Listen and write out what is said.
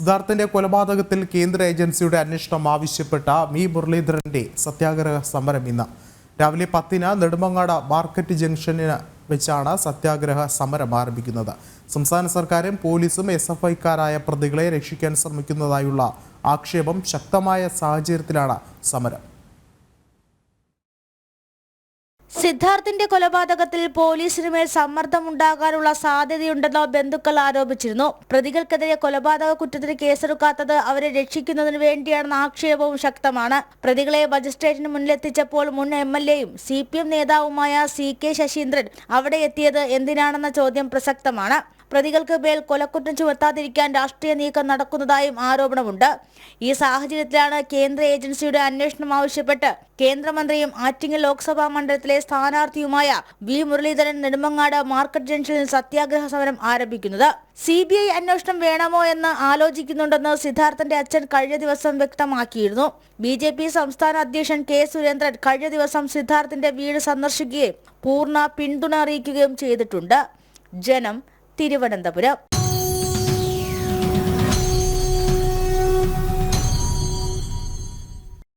സിദ്ധാർത്ഥിന്റെ കൊലപാതകത്തിൽ കേന്ദ്ര ഏജൻസിയുടെ അന്വേഷണം ആവശ്യപ്പെട്ട വി മുരളീധരന്റെ സത്യാഗ്രഹ സമരം ഇന്ന് രാവിലെ 10-ന് നെടുമങ്ങാട് മാർക്കറ്റ് ജംഗ്ഷനിൽ വെച്ചാണ് സത്യാഗ്രഹ സമരം ആരംഭിക്കുന്നത്. സംസ്ഥാന സർക്കാരും പോലീസും എസ്എഫ്ഐക്കാരായ പ്രതികളെ രക്ഷിക്കാൻ ശ്രമിക്കുന്നതായുള്ള ആക്ഷേപം ശക്തമായ സാഹചര്യത്തിലാണ് സമരം. സിദ്ധാർത്ഥിന്റെ കൊലപാതകത്തിൽ പോലീസിനുമേൽ സമ്മർദ്ദമുണ്ടാകാനുള്ള സാധ്യതയുണ്ടെന്ന് ബന്ധുക്കൾ ആരോപിച്ചിരുന്നു. പ്രതികൾക്കെതിരെ കൊലപാതക കുറ്റത്തിന് കേസെടുക്കാത്തത് അവരെ രക്ഷിക്കുന്നതിന് വേണ്ടിയാണെന്ന ആക്ഷേപവും ശക്തമാണ്. പ്രതികളെ മജിസ്ട്രേറ്റിന് മുന്നിലെത്തിച്ചപ്പോൾ മുൻ എംഎൽഎയും CPM നേതാവുമായ CK ശശീന്ദ്രൻ അവിടെ എത്തിയത് എന്തിനാണെന്ന ചോദ്യം പ്രസക്തമാണ്. പ്രതികൾക്ക് മേൽ കൊലക്കുറ്റം ചുമത്താതിരിക്കാൻ രാഷ്ട്രീയ നീക്കം നടക്കുന്നതായും ആരോപണമുണ്ട്. ഈ സാഹചര്യത്തിലാണ് കേന്ദ്ര ഏജൻസിയുടെ അന്വേഷണം ആവശ്യപ്പെട്ട് കേന്ദ്രമന്ത്രിയും ആറ്റിങ്ങൽ ലോക്സഭാ മണ്ഡലത്തിലെ സ്ഥാനാർത്ഥിയുമായ വി മുരളീധരൻ നെടുമങ്ങാട് മാർക്കറ്റ് ജംഗ്ഷനിൽ സത്യാഗ്രഹ സമരം ആരംഭിക്കുന്നത്. CBI അന്വേഷണം വേണമോ എന്ന് ആലോചിക്കുന്നുണ്ടെന്ന് സിദ്ധാർത്ഥന്റെ അച്ഛൻ കഴിഞ്ഞ ദിവസം വ്യക്തമാക്കിയിരുന്നു. BJP സംസ്ഥാന അധ്യക്ഷൻ K സുരേന്ദ്രൻ കഴിഞ്ഞ ദിവസം സിദ്ധാർത്ഥന്റെ വീട് സന്ദർശിക്കുകയും പൂർണ്ണ പിന്തുണ അറിയിക്കുകയും ചെയ്തിട്ടുണ്ട്. ജനം, തിരുവനന്തപുരം.